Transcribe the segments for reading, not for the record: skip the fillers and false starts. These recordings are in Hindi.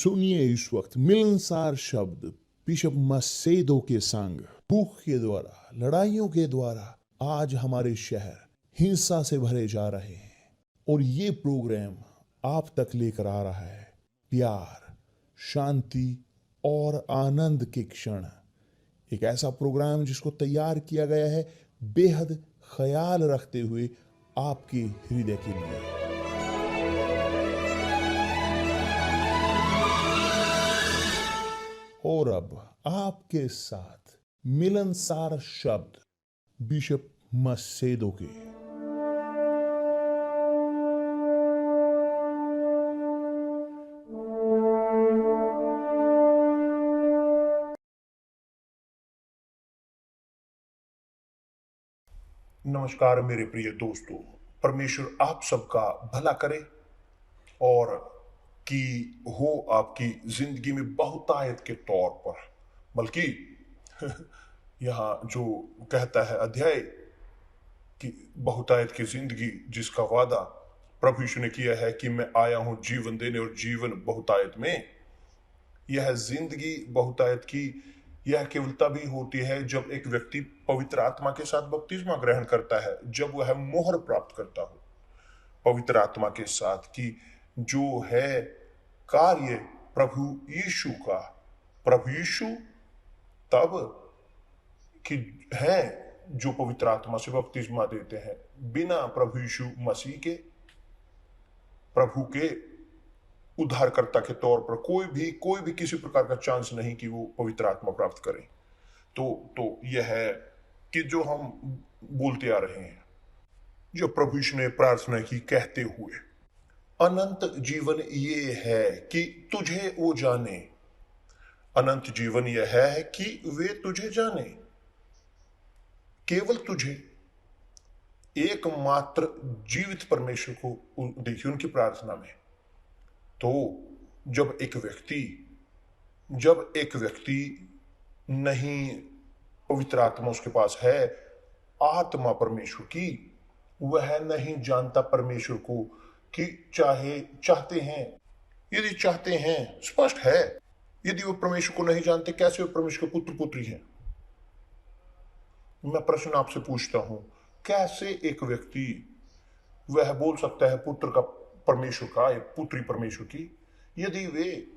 सुनिए इस वक्त मिलनसार शब्द बिशप मसेदो के संग। भूख के द्वारा, लड़ाइयों के द्वारा आज हमारे शहर हिंसा से भरे जा रहे हैं और ये प्रोग्राम आप तक लेकर आ रहा है प्यार, शांति और आनंद के क्षण। एक ऐसा प्रोग्राम जिसको तैयार किया गया है बेहद ख्याल रखते हुए आपके हृदय के लिए। और अब आपके साथ मिलनसार शब्द बिशप मसेदो के। नमस्कार मेरे प्रिय दोस्तों, परमेश्वर आप सबका भला करे और कि हो आपकी जिंदगी में बहुतायत के तौर पर, बल्कि यहाँ जो कहता है अध्याय कि बहुतायत की जिंदगी जिसका वादा प्रभु यीशु ने किया है कि मैं आया हूं जीवन देने और जीवन बहुतायत में। यह जिंदगी बहुतायत की यह केवल तभी होती है जब एक व्यक्ति पवित्र आत्मा के साथ बपतिस्मा ग्रहण करता है, जब वह मोहर प्राप्त करता हो पवित्र आत्मा के साथ कि जो है कार्य प्रभु यीशु का। प्रभु यीशु तब कि है जो पवित्र आत्मा से बपतिस्मा देते हैं। बिना प्रभु यीशु मसीह के, प्रभु के उद्धारकर्ता के तौर पर कोई भी किसी प्रकार का चांस नहीं कि वो पवित्र आत्मा प्राप्त करें। तो यह है कि जो हम बोलते आ रहे हैं, जो प्रभु यीशु ने प्रार्थना की कहते हुए, अनंत जीवन ये है कि तुझे वो जाने। अनंत जीवन यह है कि वे तुझे जाने, केवल तुझे, एकमात्र जीवित परमेश्वर को। देखिए उनकी प्रार्थना में तो जब एक व्यक्ति नहीं पवित्र आत्मा उसके पास है, आत्मा परमेश्वर की, वह नहीं जानता परमेश्वर को कि चाहते हैं। यदि चाहते हैं, स्पष्ट है, यदि वो परमेश्वर को नहीं जानते कैसे वो परमेश्वर के पुत्र पुत्री हैं। मैं प्रश्न आपसे पूछता हूं, कैसे एक व्यक्ति वह बोल सकता है पुत्र का परमेश्वर का या पुत्री परमेश्वर की, यदि वे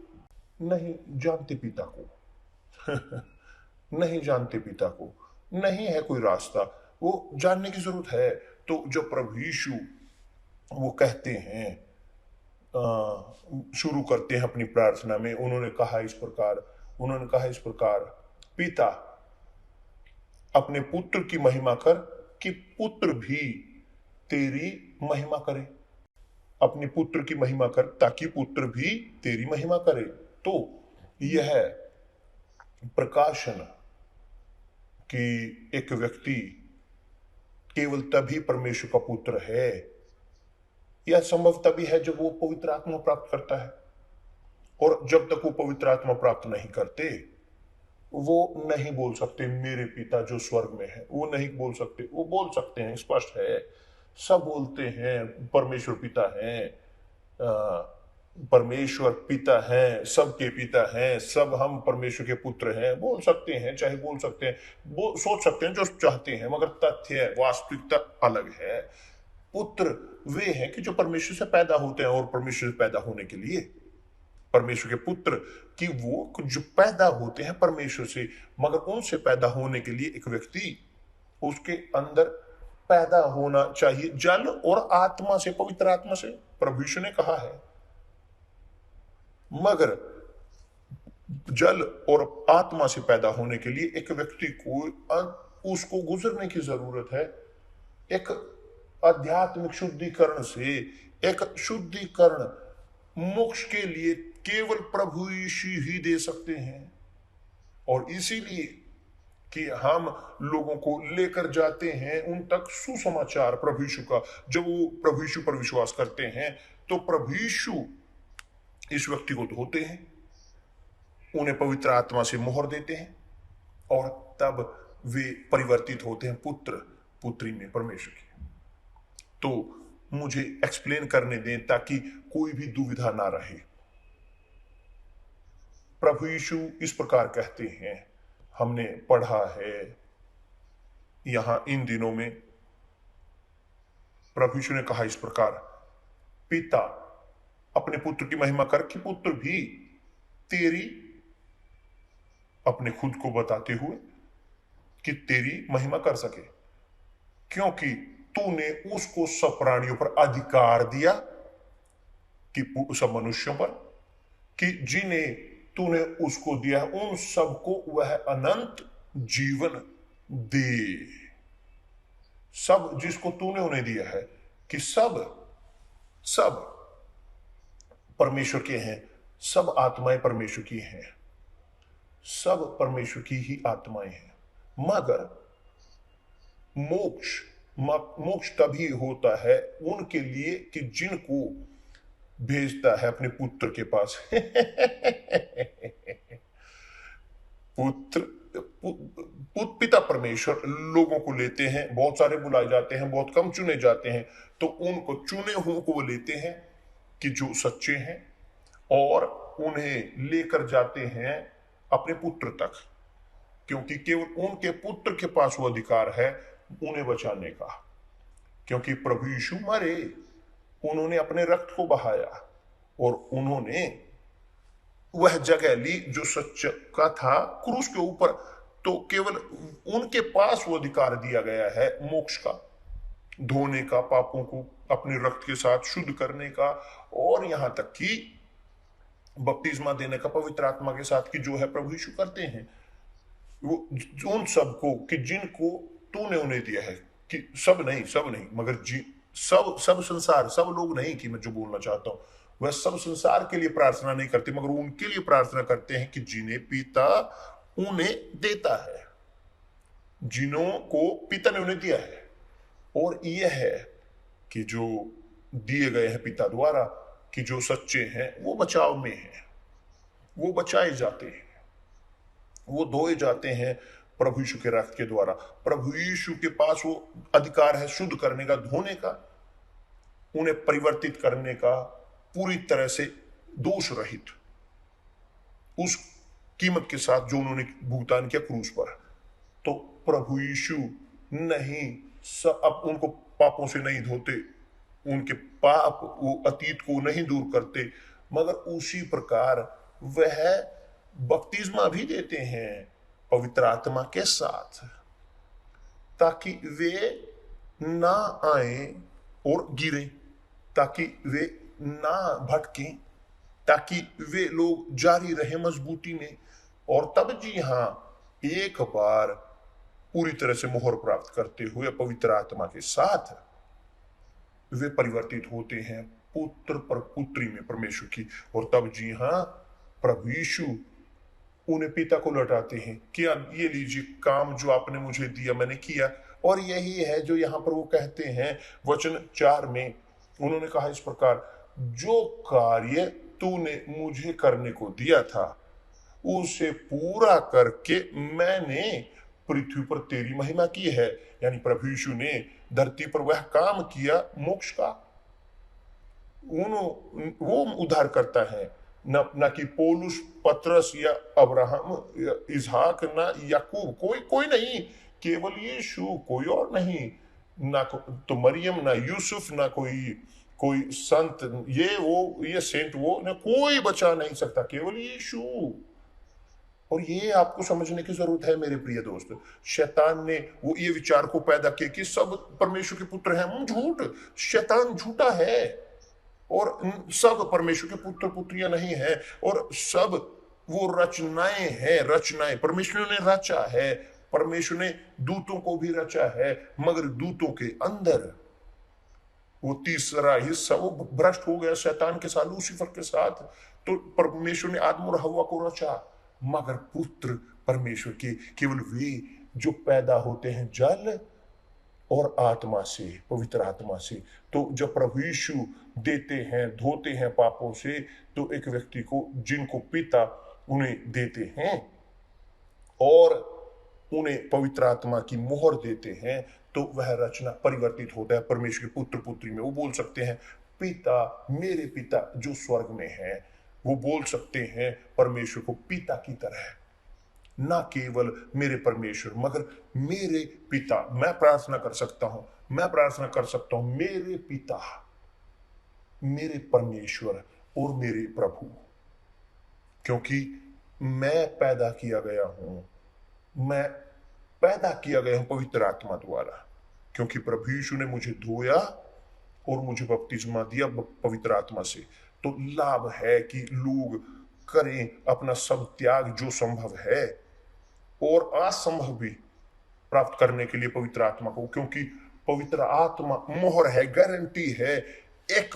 नहीं जानते पिता को नहीं जानते पिता को, नहीं है कोई रास्ता, वो जानने की जरूरत है। तो जब प्रभु यीशु वो कहते हैं, शुरू करते हैं अपनी प्रार्थना में, उन्होंने कहा इस प्रकार, पिता अपने पुत्र की महिमा कर कि पुत्र भी तेरी महिमा करे। अपने पुत्र की महिमा कर ताकि पुत्र भी तेरी महिमा करे। तो यह प्रकाशन कि एक व्यक्ति केवल तभी परमेश्वर का पुत्र है, यह संभव तभी है जब वो पवित्र आत्मा प्राप्त करता है। और जब तक वो पवित्र आत्मा प्राप्त नहीं करते, वो नहीं बोल सकते मेरे पिता जो स्वर्ग में है। वो नहीं बोल सकते। वो बोल सकते हैं, स्पष्ट है, सब बोलते हैं परमेश्वर पिता हैं, परमेश्वर पिता हैं, सबके पिता हैं, सब हम परमेश्वर के पुत्र हैं। बोल सकते हैं, चाहे बोल सकते हैं, सोच सकते हैं जो चाहते हैं, मगर तथ्य वास्तविकता अलग है। पुत्र वे हैं कि जो परमेश्वर से पैदा होते हैं, और परमेश्वर से पैदा होने के लिए परमेश्वर के पुत्र कि वो जो पैदा होते हैं परमेश्वर से, मगर उनसे पैदा होने के लिए एक व्यक्ति उसके अंदर पैदा होना चाहिए, जल और आत्मा से, पवित्र आत्मा से, प्रभु यीशु ने कहा है। मगर जल और आत्मा से पैदा होने के लिए एक व्यक्ति को उसको गुजरने की जरूरत है, एक आध्यात्मिक शुद्धिकरण से। एक शुद्धिकरण मोक्ष के लिए केवल प्रभु यीशु ही दे सकते हैं। और इसीलिए कि हम लोगों को लेकर जाते हैं उन तक सुसमाचार प्रभु यीशु का। जब वो प्रभु यीशु पर विश्वास करते हैं तो प्रभु यीशु इस व्यक्ति को धोते हैं, उन्हें पवित्र आत्मा से मोहर देते हैं, और तब वे परिवर्तित होते हैं पुत्र पुत्री में परमेश्वर की। तो मुझे एक्सप्लेन करने दें ताकि कोई भी दुविधा ना रहे। प्रभु यीशु इस प्रकार कहते हैं, हमने पढ़ा है यहां इन दिनों में, प्रभु यीशु ने कहा इस प्रकार, पिता अपने पुत्र की महिमा कर कि पुत्र भी तेरी, अपने खुद को बताते हुए कि तेरी महिमा कर सके, क्योंकि तूने उसको सब प्राणियों पर अधिकार दिया, कि सब मनुष्यों पर, कि जिन्हें तूने उसको दिया उन सबको वह अनंत जीवन दे। सब जिसको तूने उन्हें दिया है, कि सब सब परमेश्वर के हैं, सब आत्माएं परमेश्वर की हैं, सब परमेश्वर की ही आत्माएं हैं। मगर मोक्ष तभी होता है उनके लिए कि जिनको भेजता है अपने पुत्र के पास। पिता परमेश्वर लोगों को लेते हैं, बहुत सारे बुलाए जाते हैं, बहुत कम चुने जाते हैं, तो उनको चुने हुए को वो लेते हैं कि जो सच्चे हैं, और उन्हें लेकर जाते हैं अपने पुत्र तक, क्योंकि केवल उनके पुत्र के पास वो अधिकार है उन्हें बचाने का। क्योंकि प्रभु यीशु मरे, उन्होंने अपने रक्त को बहाया और उन्होंने वह जगह ली जो सच का था क्रूस के ऊपर, तो केवल उनके पास वो अधिकार दिया गया है मोक्ष का, धोने का, पापों को अपने रक्त के साथ शुद्ध करने का, और यहां तक कि बपतिस्मा देने का पवित्र आत्मा के साथ, कि जो है प्रभु यीशु करते हैं वो उन सबको, कि जिनको तूने उन्हें दिया है, कि सब नहीं मगर सब संसार, सब लोग नहीं, कि मैं जो बोलना चाहता हूं वह सब संसार के लिए प्रार्थना नहीं करते, मगर उनके लिए प्रार्थना करते हैं कि जिन्हें पिता उन्हें देता है, जिन्हों को पिता ने उन्हें दिया है। और यह है कि जो दिए गए हैं पिता द्वारा, कि जो सच्चे हैं वो बचाव में हैं, वो बचाए जाते हैं, वो धोए जाते हैं प्रभु यीशु के रक्त के द्वारा। प्रभु यीशु के पास वो अधिकार है शुद्ध करने का, धोने का, उन्हें परिवर्तित करने का, पूरी तरह से दोष रहित, उस कीमत के साथ जो उन्होंने भुगतान किया क्रूस पर। तो प्रभु यीशु नहीं अब उनको पापों से नहीं धोते, उनके पाप वो अतीत को नहीं दूर करते, मगर उसी प्रकार वह बपतिस्मा भी देते हैं पवित्र आत्मा के साथ, ताकि वे ना आए और गिरे, ताकि वे ना भटकें, ताकि वे लोग जारी रहे मजबूती में, और तब जी हां एक बार पूरी तरह से मोहर प्राप्त करते हुए पवित्र आत्मा के साथ वे परिवर्तित होते हैं पुत्र पर पुत्री में परमेश्वर की। और तब जी हां प्रभु यीशु उन्हें पिता को लौटाते हैं कि ये लीजिए काम जो आपने मुझे दिया मैंने किया। और यही है जो यहां पर वो कहते हैं वचन 4 में, उन्होंने कहा इस प्रकार, जो कार्य तूने मुझे करने को दिया था उसे पूरा करके मैंने पृथ्वी पर तेरी महिमा की है। यानी प्रभु यीशु ने धरती पर वह काम किया मोक्ष का, वो उद्धार करता है, न कि पौलुस, पतरस या अब्राहम या इसहाक, ना याकूब, कोई नहीं, केवल यीशु, कोई और नहीं, ना तो मरियम, ना यूसुफ, ना कोई संत, ये सेंट वो, ना कोई बचा नहीं सकता, केवल यीशु। और ये आपको समझने की जरूरत है मेरे प्रिय दोस्त। शैतान ने वो ये विचार को पैदा किया कि सब परमेश्वर के पुत्र हैं, झूठ, शैतान झूठा है, और सब परमेश्वर के पुत्र पुत्रियां नहीं है, और सब वो रचनाएं हैं, रचनाएं परमेश्वर ने रचा है, परमेश्वर ने दूतों को भी रचा है, मगर दूतों के अंदर वो तीसरा हिस्सा वो भ्रष्ट हो गया शैतान के साथ, लूसीफर के साथ। तो परमेश्वर ने आदम और हव्वा को रचा, मगर पुत्र परमेश्वर के केवल वे जो पैदा होते हैं जल और आत्मा से, पवित्र आत्मा से। तो जब प्रभु यीशु देते हैं, धोते हैं पापों से, तो एक व्यक्ति को जिनको पिता उन्हें देते हैं और उन्हें पवित्र आत्मा की मोहर देते हैं, तो वह रचना परिवर्तित होता है परमेश्वर के पुत्र पुत्री में। वो बोल सकते हैं, पिता, मेरे पिता जो स्वर्ग में है, वो बोल सकते हैं परमेश्वर को पिता की तरह, ना केवल मेरे परमेश्वर मगर मेरे पिता। मैं प्रार्थना कर सकता हूं, मैं प्रार्थना कर सकता हूं मेरे पिता, मेरे परमेश्वर और मेरे प्रभु, क्योंकि मैं पैदा किया गया हूं, मैं पैदा किया गया हूं पवित्र आत्मा द्वारा, क्योंकि प्रभु यीशु ने मुझे धोया और मुझे बपतिस्मा दिया पवित्र आत्मा से। तो लाभ है कि लोग करें अपना सब त्याग जो संभव है और असंभव भी प्राप्त करने के लिए पवित्र आत्मा को, क्योंकि पवित्र आत्मा मोहर है, गारंटी है, एक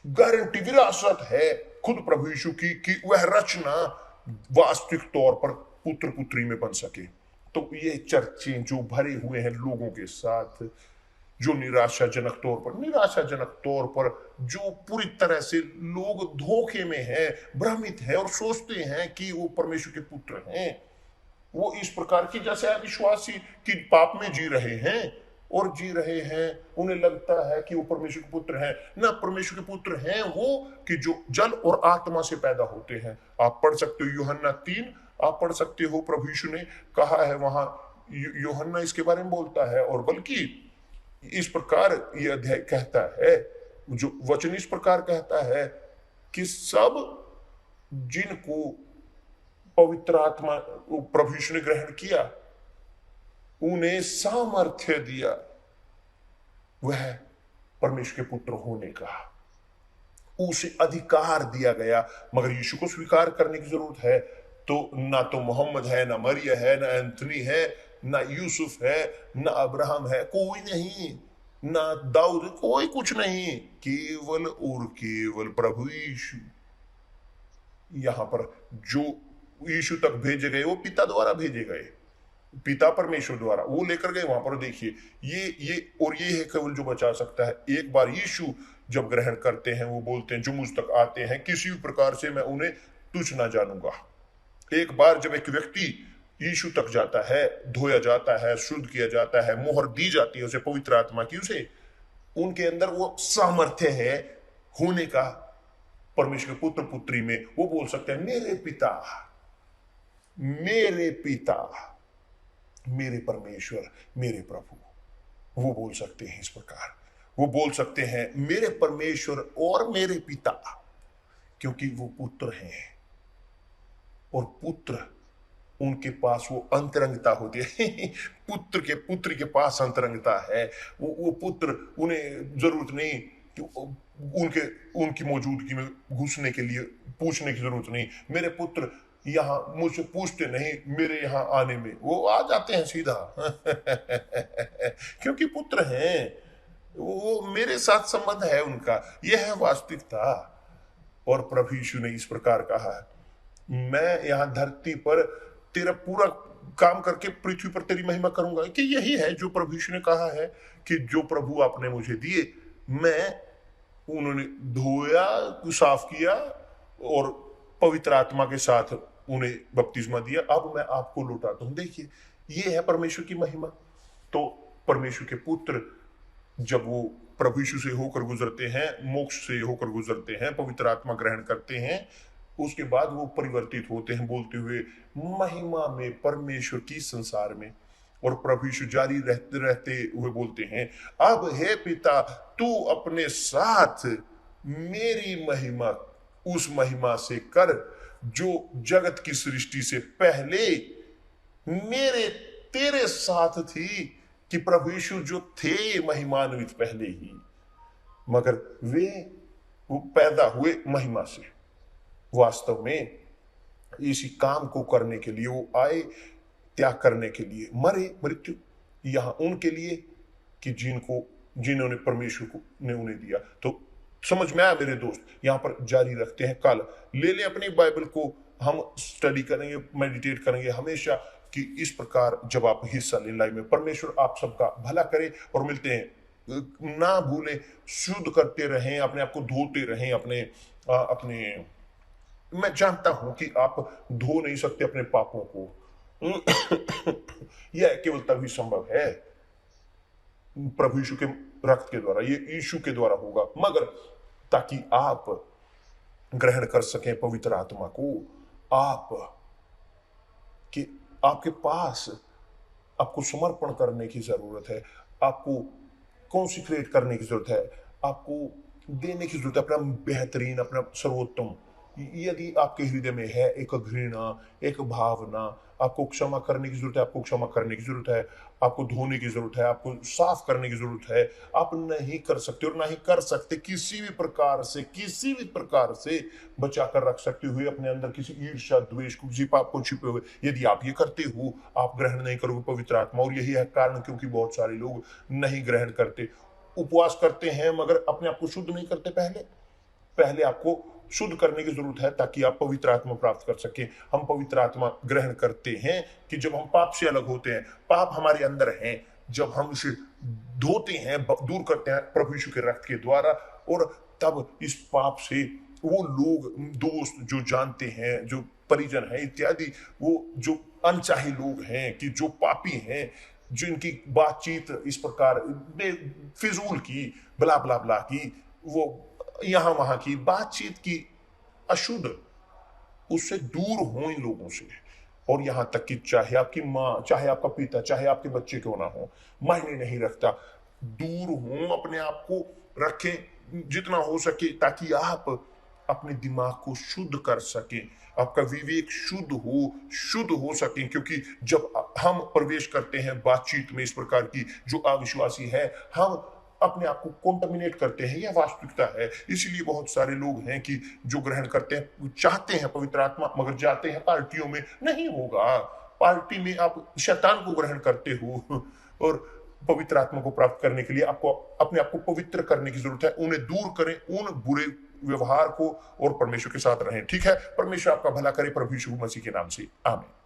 गारंटी विरासत है खुद प्रभु यीशु की कि वह रचना वास्तविक तौर पर पुत्र पुत्री में बन सके। तो ये चर्चे जो भरे हुए हैं लोगों के साथ, जो निराशाजनक तौर पर जो पूरी तरह से लोग धोखे में हैं, भ्रमित हैं और सोचते हैं कि वो परमेश्वर के पुत्र हैं, वो इस प्रकार की जैसे अविश्वासी कि पाप में जी रहे हैं और जी रहे हैं, उन्हें लगता है कि वो परमेश्वर के पुत्र हैं। ना, परमेश्वर के पुत्र हैं वो कि जो जल और आत्मा से पैदा होते हैं। आप पढ़ सकते हो यूहन्ना 3, आप पढ़ सकते हो प्रभु यीशु ने कहा है वहां, यूहन्ना इसके बारे में बोलता है, और बल्कि इस प्रकार यह अध्याय कहता है, जो वचन इस प्रकार कहता है कि सब जिनको पवित्र आत्मा प्रभु यीशु ने ग्रहण किया उन्हें सामर्थ्य दिया वह परमेश्वर के पुत्र होने का, उसे अधिकार दिया गया। मगर यीशु को स्वीकार करने की जरूरत है। तो ना तो मोहम्मद है, ना मरिया है, ना एंथनी है, ना यूसुफ है, ना अब्राहम है, कोई नहीं, ना दाऊद, कोई कुछ नहीं, केवल और केवल प्रभु यीशु। यहां पर जो यीशु तक भेजे गए वो पिता द्वारा भेजे गए, पिता परमेश्वर द्वारा वो लेकर गए वहां पर। देखिए ये है केवल जो बचा सकता है। एक बार यीशु जब ग्रहण करते हैं वो बोलते हैं जो मुझ तक आते हैं किसी भी प्रकार से मैं उन्हें तुच्छ ना जानूंगा। एक बार जब एक व्यक्ति यीशु तक जाता है, धोया जाता है, शुद्ध किया जाता है, मोहर दी जाती है उसे पवित्र आत्मा की, उसे उनके अंदर वो सामर्थ्य है होने का परमेश्वर के पुत्र पुत्री में। वो बोल सकते हैं मेरे पिता, मेरे पिता, मेरे परमेश्वर, मेरे प्रभु। वो बोल सकते हैं इस प्रकार, वो बोल सकते हैं मेरे परमेश्वर और मेरे पिता, क्योंकि वो पुत्र हैं और पुत्र उनके पास वो अंतरंगता होती है। पुत्र के पास अंतरंगता है। वो पुत्र, उन्हें जरूरत नहीं कि उनकी मौजूदगी में घुसने के लिए पूछने की जरूरत नहीं। मेरे पुत्र यहाँ मुझसे पूछते नहीं, मेरे यहाँ आने में वो आ जाते हैं सीधा। क्योंकि पुत्र हैं, वो मेरे साथ संबंध है उनका, यह है वास्तविकता। और प्रभु यीशु ने इस प्रकार कहा, मैं यहाँ धरती पर तेरा पूरा काम करके पृथ्वी पर तेरी महिमा करूंगा। कि यही है जो प्रभु यीशु ने कहा है कि जो प्रभु आपने मुझे दिए, उन्होंने धोया, साफ किया और पवित्र आत्मा के साथ उन्हें बपतिस्मा दिया, अब मैं आपको लौटाता हूं। देखिए ये है परमेश्वर की महिमा। तो परमेश्वर के पुत्र जब वो प्रभु यीशु से होकर गुजरते हैं, मोक्ष से होकर गुजरते हैं, पवित्र आत्मा ग्रहण करते हैं, उसके बाद वो परिवर्तित होते हैं बोलते हुए महिमा में परमेश्वर की संसार में। और प्रभु यीशु जारी रहते हुए बोलते हैं, अब हे पिता तू अपने साथ मेरी महिमा उस महिमा से कर जो जगत की सृष्टि से पहले मेरे तेरे साथ थी। कि प्रभु यीशु जो थे महिमान्वित पहले ही, मगर वो पैदा हुए महिमा से। वास्तव में इसी काम को करने के लिए वो आए, त्याग करने के लिए मरे, मृत्यु यहां उनके लिए कि जिन्होंने परमेश्वर को ने उन्हें दिया। तो समझ में आया मेरे दोस्त? यहां पर जारी रखते हैं, कल ले लें अपनी बाइबल को, हम स्टडी करेंगे, मेडिटेट करेंगे हमेशा कि इस प्रकार जब आप हिस्सा लें लाइव में। परमेश्वर आप सबका भला करे और मिलते हैं। ना भूलें, शुद्ध करते रहें, अपने आप को धोते रहें, अपने मैं जानता हूं कि आप धो नहीं सकते अपने पापों को। यह केवल तभी संभव है प्रभु यीशु के रक्त के द्वारा, ये यीशु के द्वारा होगा। मगर ताकि आप ग्रहण कर सकें पवित्र आत्मा को, आप कि आपके पास आपको समर्पण करने की जरूरत है, आपको कॉन्सिक्रेट करने की जरूरत है, आपको देने की जरूरत है अपना बेहतरीन, अपना सर्वोत्तम। यदि आपके हृदय में है एक घृणा, एक भावना, आपको क्षमा करने की जरूरत है, आपको क्षमा करने की जरूरत है, आपको धोने की जरूरत है, आपको साफ करने की जरूरत है। आप नहीं कर सकते और ना ही कर सकते किसी भी प्रकार से बचा कर रख सकते हुए अपने अंदर किसी ईर्ष्या, द्वेष को, किसी पाप को छिपे हुए। यदि आप ये करते हो, आप ग्रहण नहीं करोगे पवित्र आत्मा। और यही है कारण क्योंकि बहुत सारे लोग नहीं ग्रहण करते। उपवास करते हैं मगर अपने आप को शुद्ध नहीं करते। पहले आपको शुद्ध करने की जरूरत है ताकि आप पवित्र आत्मा प्राप्त कर सके। हम पवित्र आत्मा ग्रहण करते हैं कि जब हम पाप से अलग होते हैं, पाप हमारे अंदर हैं, जब हम इसे धोते हैं, दूर करते हैं प्रभु यीशु के रक्त के द्वारा, और तब इस पाप से वो लोग, दोस्त जो जानते हैं, जो परिजन है इत्यादि, वो जो अनचाहे लोग हैं, कि जो पापी हैं, जिनकी बातचीत इस प्रकार फिजूल की, ब्ला ब्ला ब्ला की, वो यहां वहां की बातचीत की, अशुद्ध, उससे दूर हो इन लोगों से। और यहां तक कि चाहे आपकी माँ, चाहे आपका पिता, चाहे आपके बच्चे क्यों ना हो, मायने नहीं रखता, दूर हो, अपने आप को रखें जितना हो सके, ताकि आप अपने दिमाग को शुद्ध कर सकें, आपका विवेक शुद्ध हो सके। क्योंकि जब हम प्रवेश करते हैं बातचीत में इस प्रकार की, जो अविश्वासी है, हम अपने आप को कॉन्टामिनेट करते हैं। यह वास्तविकता है। इसीलिए बहुत सारे लोग हैं कि जो ग्रहण करते हैं, चाहते हैं पवित्र आत्मा, मगर जाते हैं पार्टियों में। नहीं होगा। पार्टी में आप शैतान को ग्रहण करते हो, और पवित्र आत्मा को प्राप्त करने के लिए आपको अपने आप को पवित्र करने की जरूरत है। उन्हें दूर करें, उन बुरे व्यवहार को, और परमेश्वर के साथ रहें। ठीक है। परमेश्वर आपका भला करे, प्रभु यीशु मसीह के नाम से, आमीन।